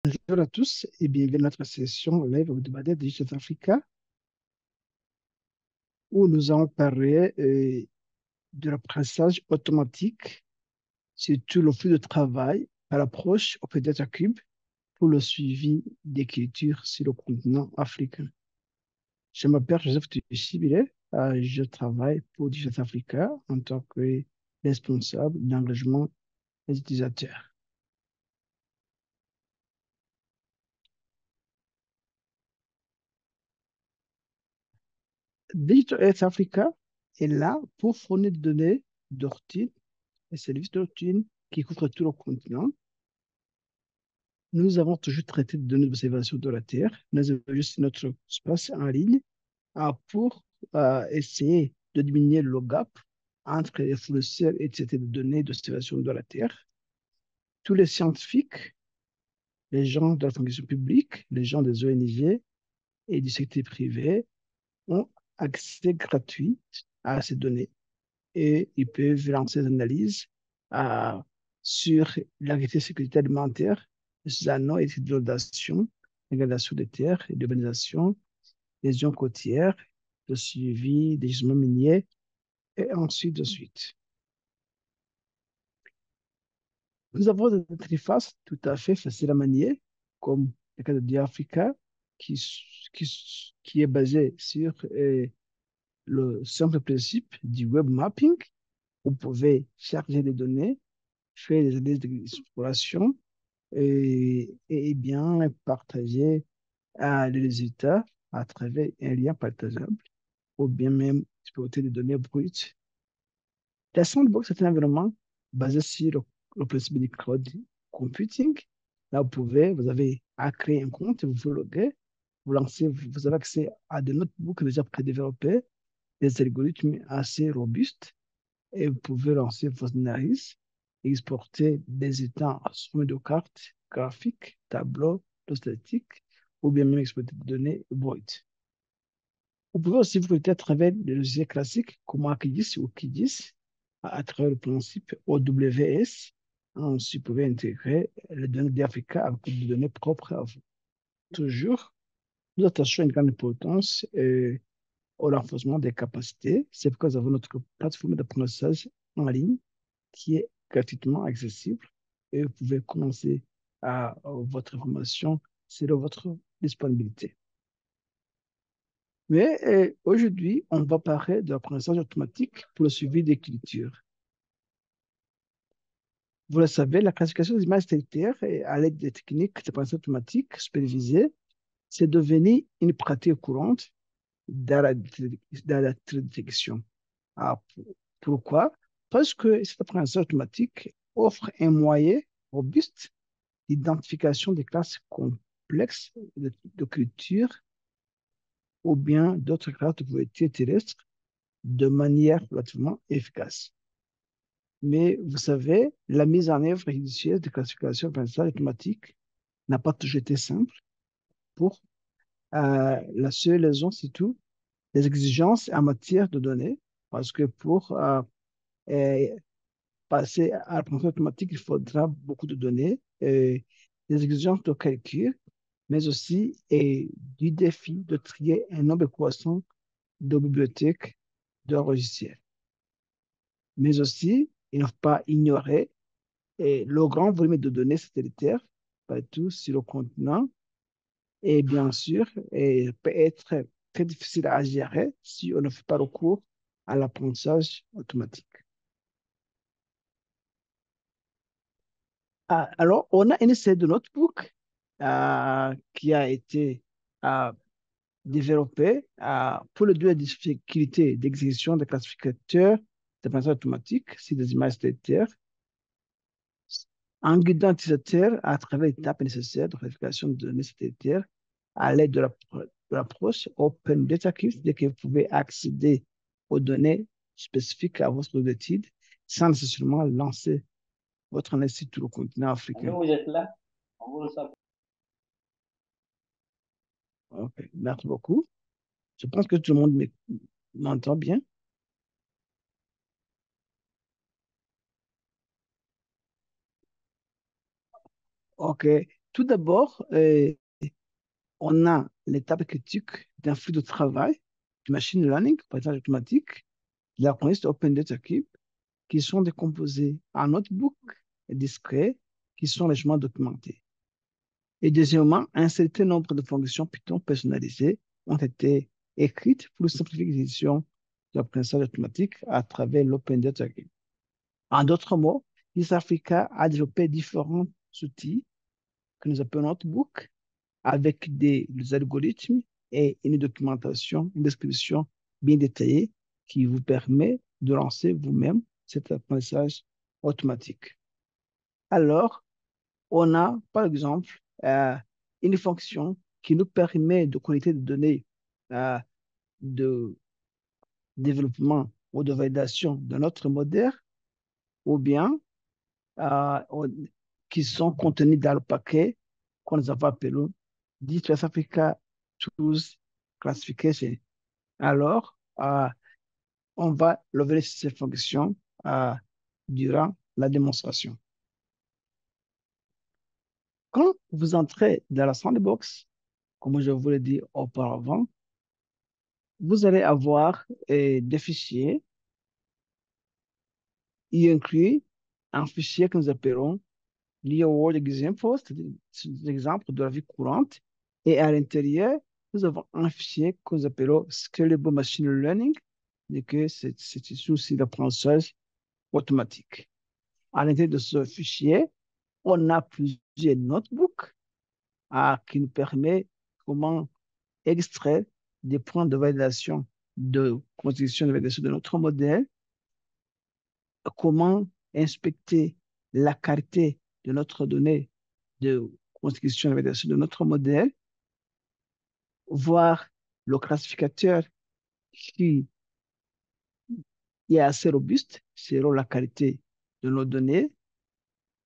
Bonjour à tous et bienvenue à notre session live hebdomadaire de Digital Africa où nous allons parler de l'apprentissage automatique sur tout le flux de travail à l'approche Open Data Cube pour le suivi d'écriture sur le continent africain. Je m'appelle Joseph Tuchibile, je travaille pour Digital Africa en tant que responsable d'engagement des utilisateurs. Digital Health Africa est là pour fournir des données de routine et services de routine qui couvrent tout le continent. Nous avons toujours traité de données d'observation de la Terre. Nous avons juste notre espace en ligne pour essayer de diminuer le gap entre les fournisseurs et etc. de données d'observation de la Terre. Tous les scientifiques, les gens de la fonction publique, les gens des ONG et du secteur privé ont accès gratuit à ces données et ils peuvent lancer des analyses euh, sur l'agriculture et sécurité alimentaire, les anneaux et d'inondation, dégradation des terres et d'urbanisation, les zones côtières, le suivi des gisements miniers et ensuite de suite. Nous avons des interfaces tout à fait faciles à manier, comme le cas de Diafrica, qui, qui est basé sur le simple principe du web mapping. Vous pouvez charger des données, faire des analyses d'exploration et bien partager les résultats à travers un lien partageable ou bien même exploiter des données brutes. La sandbox est un environnement basé sur le principe du cloud computing. Là, vous avez à créer un compte, vous vous loguez, vous lancez, vous avez accès à des notebooks déjà prédéveloppés, des algorithmes assez robustes et vous pouvez lancer vos analyses, exporter des états en forme de cartes graphiques, tableaux, statistiques, ou bien même exporter des données brutes. Vous pouvez aussi vous connecter à travers des logiciels classiques comme ArcGIS ou QGIS à travers le principe OWS. Ensuite, vous pouvez intégrer les données d'Africa avec des données propres à vous. Toujours, nous attachons une grande importance au renforcement des capacités. C'est pourquoi nous avons notre plateforme d'apprentissage en ligne qui est gratuitement accessible et vous pouvez commencer votre formation selon votre disponibilité. Mais aujourd'hui, on va parler de l'apprentissage automatique pour le suivi d'écriture. Vous le savez, la classification des images territoriales à l'aide des techniques d'apprentissage automatique supervisées, c'est devenu une pratique courante dans la détection. Ah, pourquoi? Parce que cet apprentissage automatique offre un moyen robuste d'identification des classes complexes de culture ou bien d'autres classes de propriétés terrestres de manière relativement efficace. Mais vous savez, la mise en œuvre initiale de classification d'apprentissage automatique n'a pas toujours été simple pour la seule raison, c'est tout, les exigences en matière de données, parce que pour euh, passer à l'apprentissage automatique, il faudra beaucoup de données, des exigences de calcul, mais aussi du défi de trier un nombre croissant de bibliothèques de logiciels. Mais aussi, il ne faut pas ignorer le grand volume de données satellitaires partout sur le continent et bien sûr, peut être très difficile à gérer si on ne fait pas recours à l'apprentissage automatique. Alors, on a une série de notebooks qui a été euh, développée pour le de difficulté d'exécution des classificateurs d'apprentissage automatique sur des images satellitaires en guidant l'utilisateur à travers les étapes nécessaires de classification de données satellitaires à l'aide de l'approche Open Data Cube, c'est-à-dire que vous pouvez accéder aux données spécifiques à votre étude sans nécessairement lancer votre analyse sur tout le continent africain. Vous êtes là? Ok, merci beaucoup. Je pense que tout le monde m'entend bien. Ok. Tout d'abord, on a l'étape critique d'un flux de travail, du machine learning, par exemple automatique, de la reconnaissance Open Data Cube, qui sont décomposés en notebook discrets qui sont légèrement documentés. Et deuxièmement, un certain nombre de fonctions Python personnalisées ont été écrites pour simplifier l'exécution de l'apprentissage automatique à travers l'Open Data Cube. En d'autres mots, East Africa a développé différents outils que nous appelons notebook avec des algorithmes et une documentation, une description bien détaillée qui vous permet de lancer vous-même cet apprentissage automatique. Alors, on a, par exemple, une fonction qui nous permet de collecter des données euh, de développement ou de validation de notre modèle, ou bien euh, qui sont contenues dans le paquet qu'on nous avons appelé West Africa Tools Classification. Alors, on va lever ces fonctions durant la démonstration. Quand vous entrez dans la sandbox, comme je vous l'ai dit auparavant, vous allez avoir des fichiers y inclus un fichier que nous appelons Real World Examples, c'est-à-dire des exemples de la vie courante. Et à l'intérieur, nous avons un fichier que nous appelons Scalable Machine Learning, et que c'est aussi l'apprentissage automatique. À l'intérieur de ce fichier, on a plusieurs notebooks qui nous permettent comment extraire des points de validation de constitution de validation de notre modèle, comment inspecter la qualité de notre donnée de constitution de validation de notre modèle, voir le classificateur qui est assez robuste selon la qualité de nos données,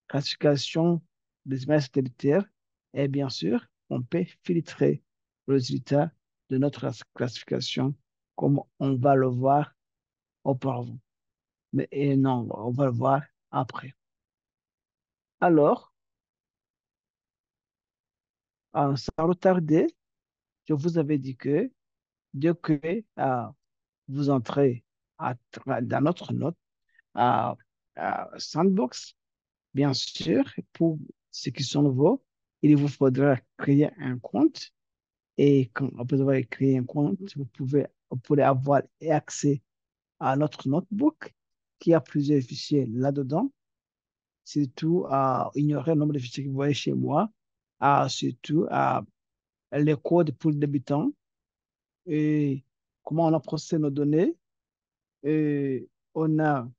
classification des images satellitaires, et bien sûr, on peut filtrer le résultat de notre classification comme on va le voir auparavant. Mais et non, on va le voir après. Alors, sans retarder, je vous avais dit que dès que vous entrez dans notre note à Sandbox, bien sûr, pour ceux qui sont nouveaux, il vous faudra créer un compte. Et quand, après avoir créé un compte, vous pourrez avoir accès à notre notebook qui a plusieurs fichiers là-dedans. Surtout, ignorer le nombre de fichiers que vous voyez chez moi. Surtout, les codes pour le débutant et comment on a processé nos données. Et on a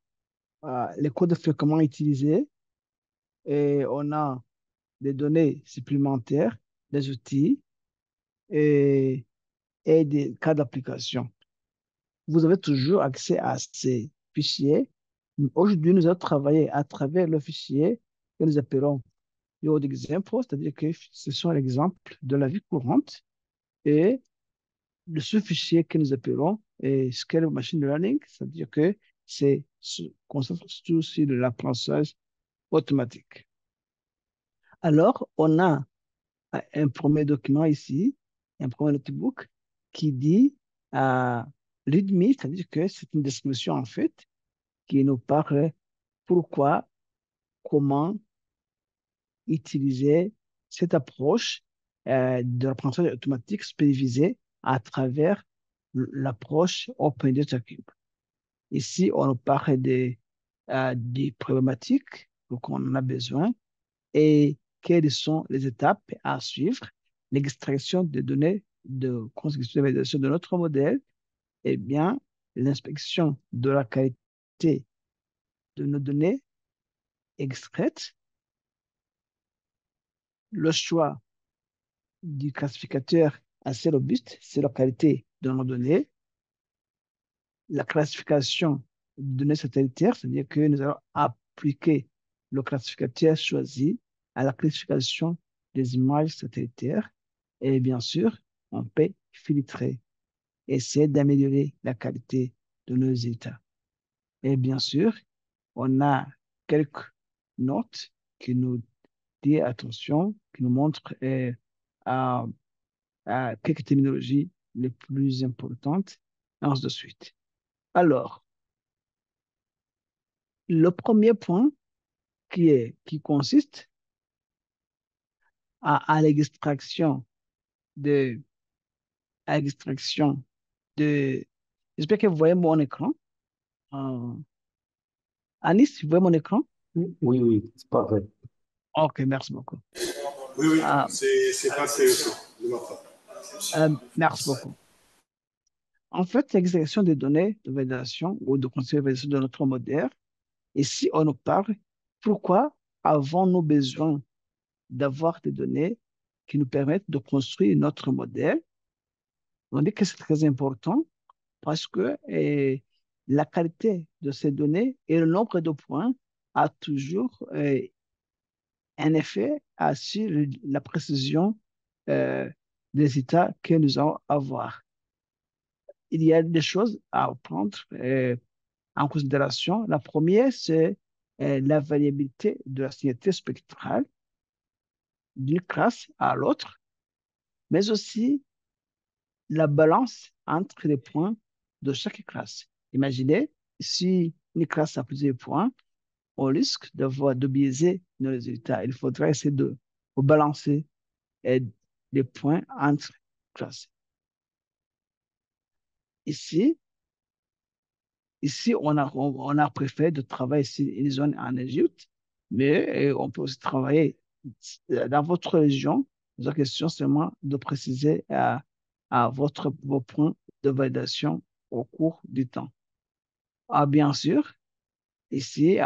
les codes fréquemment utilisés et on a des données supplémentaires, des outils et, et des cas d'application. Vous avez toujours accès à ces fichiers. Aujourd'hui, nous allons travailler à travers le fichier que nous appelons Your Example, c'est-à-dire que ce sont les exemples de la vie courante et de ce fichier que nous appelons Scale Machine Learning, c'est-à-dire que c'est concentre surtout sur l'apprentissage automatique. Alors, on a un premier document ici, un premier notebook qui dit README, c'est-à-dire que c'est une description en fait qui nous parle pourquoi, comment utiliser cette approche de l'apprentissage automatique supervisé à travers l'approche Open Data Cube. Ici, on nous parle des problématiques dont on en a besoin et quelles sont les étapes à suivre, l'extraction des données de constitution de validation de notre modèle, et bien l'inspection de la qualité de nos données extraites, le choix du classificateur assez robuste, c'est la qualité de nos données, la classification de données satellitaires, c'est-à-dire que nous allons appliquer le classificateur choisi à la classification des images satellitaires. Et bien sûr, on peut filtrer, essayer d'améliorer la qualité de nos états. Et bien sûr, on a quelques notes qui nous prêter attention, qui nous montre à, à quelques terminologies les plus importantes, et ainsi de suite. Alors, le premier point qui consiste à l'extraction de, à l'extraction de, j'espère que vous voyez mon écran. Euh, Anis, vous voyez mon écran? Oui, oui, c'est parfait. Ok, merci beaucoup. Oui, oui, Euh, c'est parfait aussi, de ma part. Merci beaucoup. En fait, l'extraction des données de validation ou de conservation de notre modèle, et si on nous parle, pourquoi avons-nous besoin d'avoir des données qui nous permettent de construire notre modèle? On dit que c'est très important parce que la qualité de ces données et le nombre de points a toujours un effet sur la précision euh, des états que nous allons avoir. Il y a des choses à prendre en considération. La première, c'est la variabilité de la signature spectrale d'une classe à l'autre, mais aussi la balance entre les points de chaque classe. Imaginez, si une classe a plusieurs points, on risque de biaiser nos résultats. Il faudra essayer de balancer euh, les points entre classes. Ici, on a préféré de travailler sur une zone en Égypte, mais on peut aussi travailler dans votre région. La question seulement de préciser vos points de validation au cours du temps. Ah, bien sûr, ici,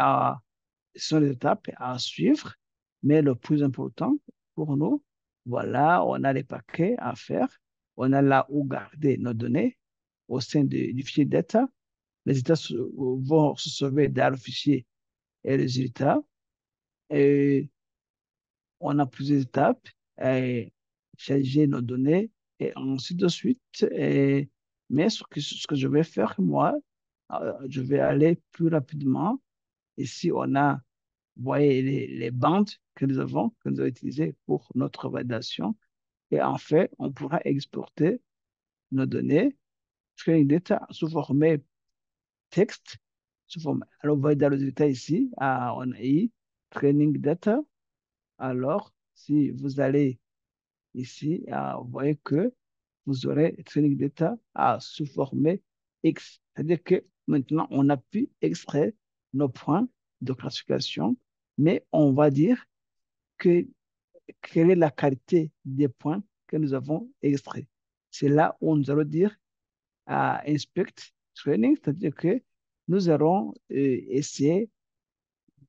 ce sont les étapes à suivre, mais le plus important pour nous, voilà, on a les paquets à faire, on a là où garder nos données au sein du fichier data. Les états vont se sauver dans le fichier et les résultats. Et on a plusieurs étapes, et charger nos données et ainsi de suite. Mais ce que je vais faire, moi, je vais aller plus rapidement. Ici, on a, vous voyez, les bandes que nous avons utilisées pour notre validation. Et en fait, on pourra exporter nos données, training data sous format texte, sous format. Alors, vous voyez dans le résultat ici, on a eu training data. Alors, si vous allez ici, vous voyez que vous aurez training data sous format X. C'est-à-dire que maintenant, on a pu extraire nos points de classification, mais on va dire que quelle est la qualité des points que nous avons extraits. C'est là où nous allons dire inspect training, c'est-à-dire que nous allons essayer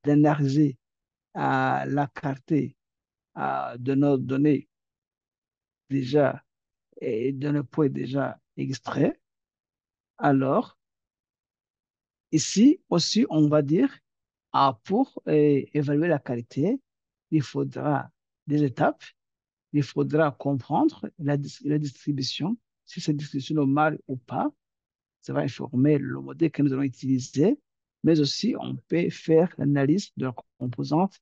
d'analyser la qualité de nos données déjà et de nos points déjà extraits. Alors, ici aussi, on va dire, pour évaluer la qualité, il faudra des étapes. Il faudra comprendre la distribution, si c'est distribution normale ou pas. Ça va informer le modèle que nous allons utiliser, mais aussi on peut faire l'analyse de la composante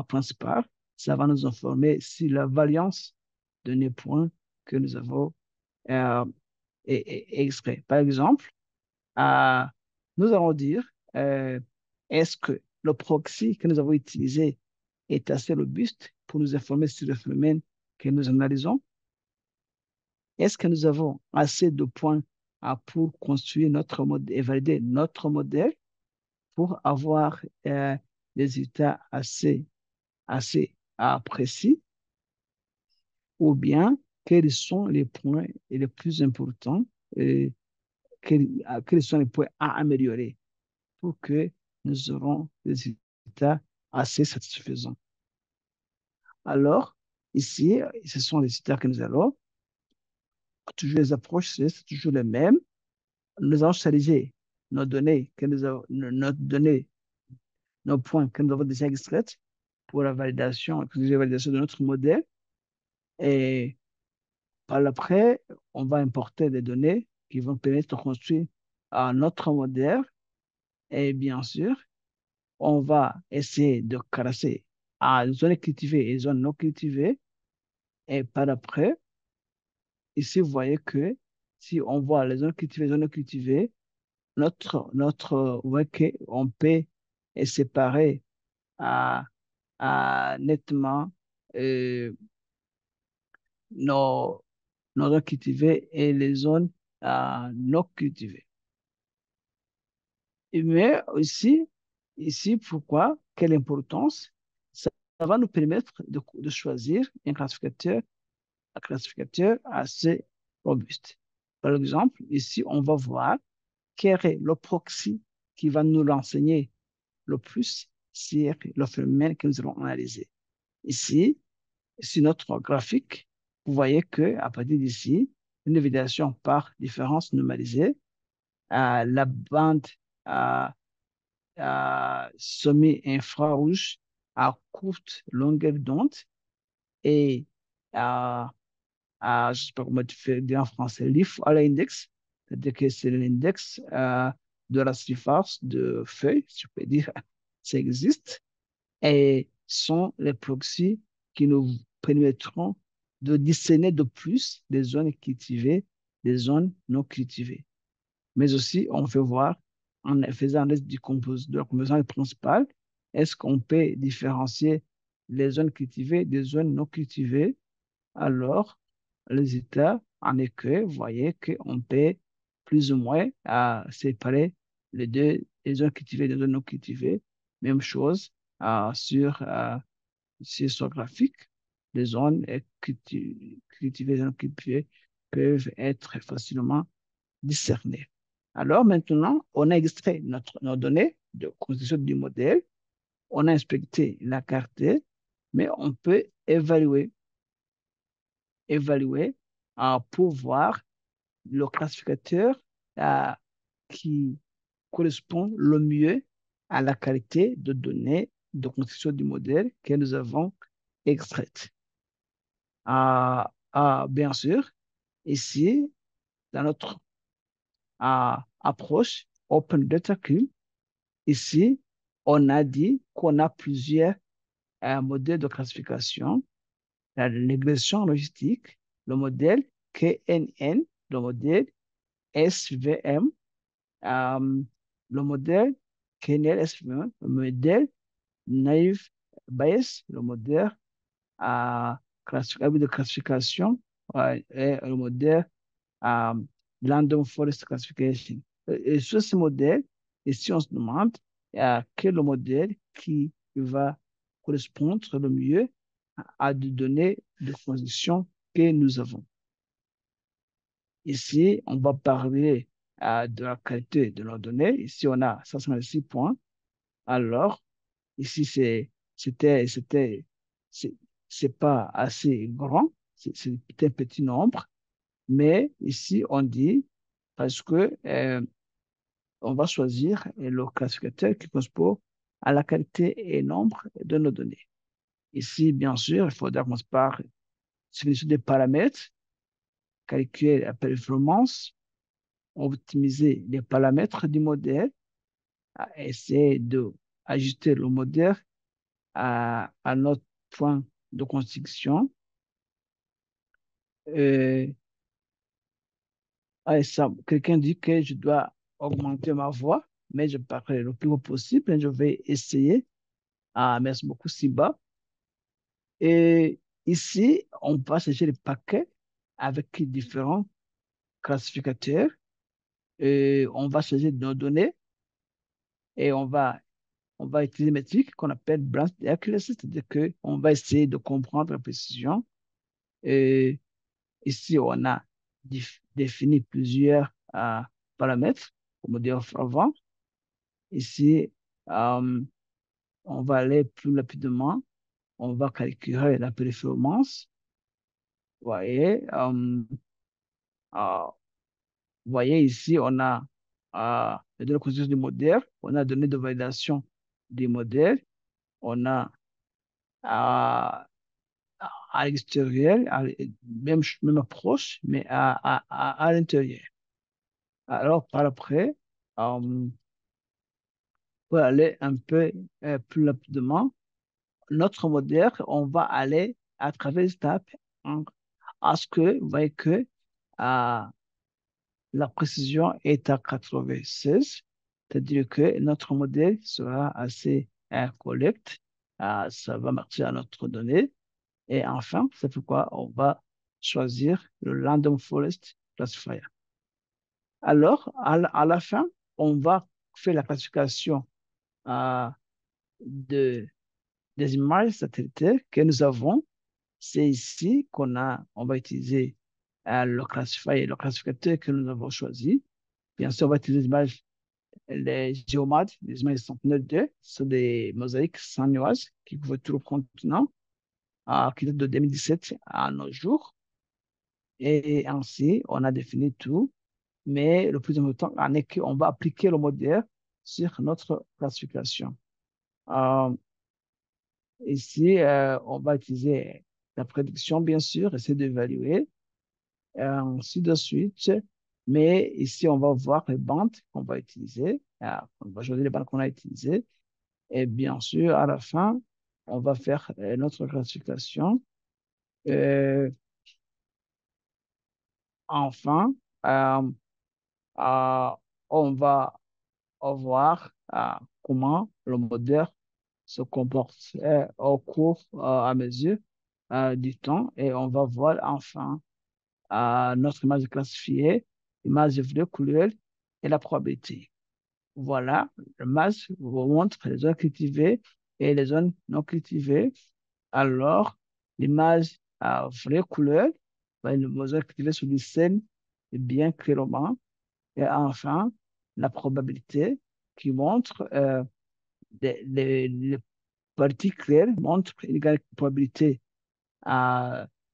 principale. Ça va nous informer sur la variance de nos points que nous avons euh, extraits. Par exemple, euh, nous allons dire, est-ce que le proxy que nous avons utilisé est assez robuste pour nous informer sur le phénomène que nous analysons? Est-ce que nous avons assez de points pour construire notre modèle et valider notre modèle pour avoir des résultats assez précis? Ou bien, quels sont les points les plus importants et quels sont les points à améliorer pour que nous aurons des résultats assez satisfaisants? Alors, ici, ce sont les résultats que nous allons. Toujours les approches, c'est toujours les mêmes. Nous allons charger nos données, nos données, nos points que nous avons déjà extraits pour la validation, la validation de notre modèle. Et par après, on va importer des données qui vont permettre de construire notre modèle. Et bien sûr, on va essayer de classer à zones cultivées et zones non cultivées. Et par après, ici, vous voyez que si on voit les zones cultivées et zones non cultivées, vous voyez qu'on peut séparer à, nettement euh, nos, nos zones cultivées et les zones non cultivées. Mais aussi, ici, pourquoi? Quelle importance? Ça va nous permettre de choisir un classificateur assez robuste. Par exemple, ici, on va voir quel est le proxy qui va nous renseigner le plus sur le phénomène que nous allons analyser. Ici, sur notre graphique, vous voyez qu'à partir d'ici, une évaluation par différence normalisée, la bande euh, semi-infrarouge à courte longueur d'onde et je ne sais pas comment tu fais dire en français, l'IF à l'index, c'est-à-dire que c'est l'index de la surface de feuille, si je peux dire, ça existe, et sont les proxys qui nous permettront de discerner de plus des zones cultivées, des zones non cultivées. Mais aussi, on peut voir, en faisant de la composante principale, est-ce qu'on peut différencier les zones cultivées des zones non cultivées? Alors, le résultat en est que, vous voyez qu'on peut plus ou moins séparer les zones cultivées des zones non cultivées. Même chose sur ce graphique. Les zones cultivées et non cultivées peuvent être facilement discernées. Alors maintenant, on a extrait nos données de constitution du modèle, on a inspecté la carte, mais on peut évaluer pour voir le classificateur euh, qui correspond le mieux à la qualité de données de constitution du modèle que nous avons extraite. Bien sûr, ici, dans notre approche Open Data Cube, ici, on a dit qu'on a plusieurs modèles de classification, la régression logistique, le modèle KNN, le modèle SVM, euh, le modèle KNL SVM, le modèle Naive Bayes, le modèle de classification et le modèle euh, Random Forest Classification. Et sur ce modèle, et si on se demande quel est le modèle qui va correspondre le mieux à des données de conditions que nous avons. Ici, on va parler de la qualité de nos données. Ici, on a 156 points. Alors, ici, c'est c'est pas assez grand, c'est un petit nombre, mais ici, on dit parce que on va choisir le classificateur qui correspond à la qualité et nombre de nos données. Ici, bien sûr, il faudra commencer par définir des paramètres, calculer la performance, optimiser les paramètres du modèle, essayer d'ajuster le modèle à notre point de construction. Euh, Quelqu'un dit que je dois augmenter ma voix, mais je parlerai le plus haut possible et je vais essayer. Merci beaucoup, Siba. Et ici, on va chercher les paquets avec différents classificateurs. Et on va chercher nos données et on va utiliser une métrique qu'on appelle branch accuracy, c'est-à-dire qu'on va essayer de comprendre la précision. Et ici, on a défini plusieurs paramètres, comme dire avant. Ici, euh, on va aller plus rapidement. On va calculer la performance. Vous voyez, vous voyez ici, on a les données de construction du modèle, on a données de validation des modèles, on a à, à l'extérieur, même approche, mais à l'intérieur. Alors, par après, pour aller un peu plus rapidement, notre modèle, on va aller à travers les étapes à ce que, vous voyez que euh, la précision est à 96, c'est-à-dire que notre modèle sera assez correct, ça va marcher à notre donnée. Et enfin, c'est pourquoi on va choisir le Random Forest Classifier. Alors, à la fin, on va faire la classification euh, de, des images satellitaires que nous avons. C'est ici on va utiliser le classifier, le classificateur que nous avons choisi. Bien sûr, on va utiliser les géomades, les images Sentinel-2, sur des mosaïques sans nuages qui couvrent tout le continent, qui datent de 2017 à nos jours. Et ainsi, on a défini tout. Mais le plus important est qu'on va appliquer le modèle sur notre classification. Euh, Ici, on va utiliser la prédiction, bien sûr, essayer d'évaluer, ainsi de suite. Mais ici, on va voir les bandes qu'on va utiliser. On va choisir les bandes qu'on a utilisées. Et bien sûr, à la fin, on va faire notre classification. Euh, enfin, euh, euh, on va voir comment le modèle se comporte au cours, à mesure du temps. Et on va voir enfin notre image classifiée, image vraie couleur et la probabilité. Voilà, l'image vous montre les zones cultivées et les zones non cultivées. Alors, l'image à vraie couleur, ben, les zones cultivées sur du scène bien clairement. Et enfin, la probabilité qui montre les parties claires montrent une égale probabilité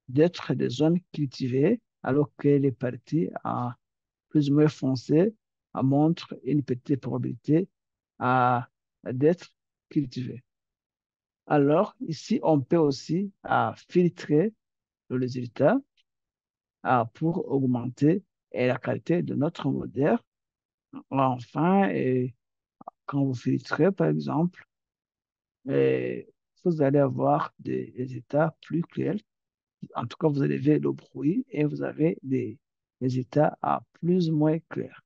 d'être des zones cultivées, alors que les parties plus ou moins foncées montrent une petite probabilité d'être cultivées. Alors, ici, on peut aussi filtrer le résultat pour augmenter la qualité de notre modèle. Enfin, quand vous filtrez, par exemple, vous allez avoir des états plus clairs. En tout cas, vous élevez le bruit et vous avez des états plus ou moins clairs.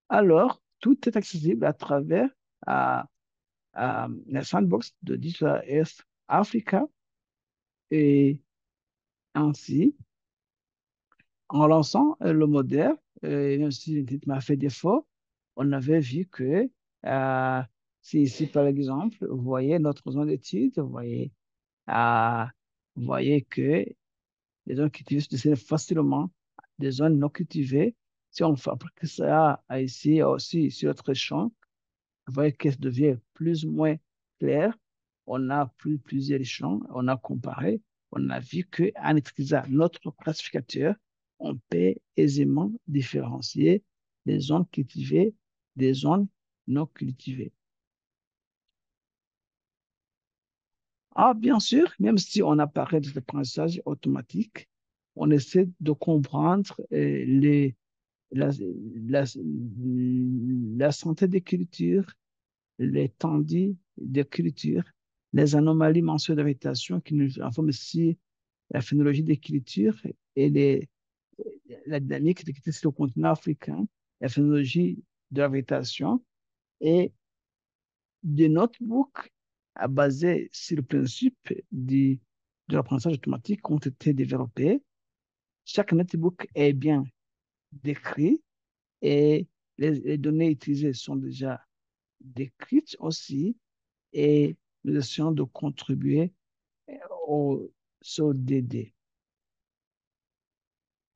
Alors, tout est accessible à travers euh, la sandbox de Digital Earth Africa. Et ainsi, en lançant le modèle, même si l'internet m'a fait défaut, on avait vu que euh, si ici, par exemple, vous voyez notre zone d'étude, euh, vous voyez que les zones cultivées se dessinent facilement des zones non cultivées. Si on fabrique ça ici aussi sur notre champ, vous voyez qu'elle devient plus ou moins claire. On a plusieurs champs, on a comparé, on a vu qu'en utilisant notre classificateur, on peut aisément différencier les zones cultivées des zones non cultivées. Bien sûr, même si on apparaît de l'apprentissage automatique, on essaie de comprendre la, la, la santé des cultures, les tendus de culture, les anomalies mensuelles de végétation qui nous informent ici la phénologie des cultures et la dynamique de culture sur le continent africain, la phénologie de la végétation et des notebooks basés sur le principe de l'apprentissage automatique ont été développés. Chaque notebook est bien décrit et les données utilisées sont déjà décrites aussi et nous essayons de contribuer au SODD.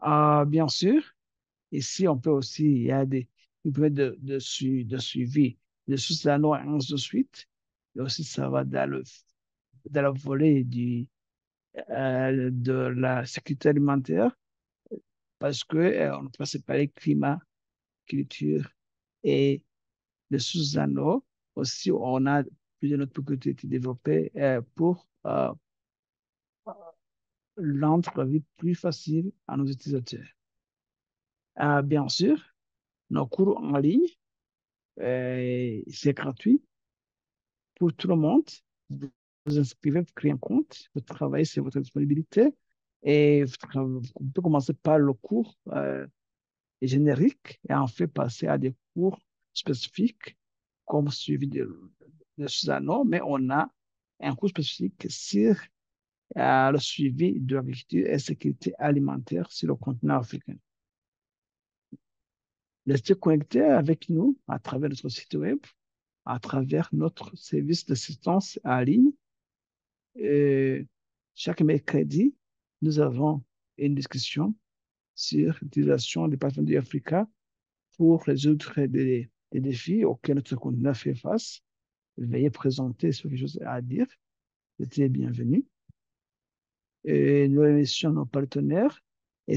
Bien sûr, ici, on peut aussi, il y a il peut être de suivi de sous-anneaux et ainsi de suite. Et aussi, ça va dans le volet de la sécurité alimentaire parce que on peut séparer climat, culture et les sous-anneaux. Aussi, on a plusieurs autres qui ont été développés pour rendre la vie plus facile à nos utilisateurs. Bien sûr, nos cours en ligne, c'est gratuit pour tout le monde. Vous vous inscrivez, vous créez un compte, vous travaillez sur votre disponibilité et vous pouvez commencer par le cours générique et en fait passer à des cours spécifiques comme suivi de Susano, mais on a un cours spécifique sur le suivi de l'agriculture et sécurité alimentaire sur le continent africain. Restez connectés avec nous à travers notre site web, à travers notre service d'assistance en ligne. Et chaque mercredi, nous avons une discussion sur l'utilisation des partenaires du Africa pour résoudre des défis auxquels notre continent fait face. Veuillez présenter ce que j'ai à dire. C'était bienvenu. Et nous remercions nos partenaires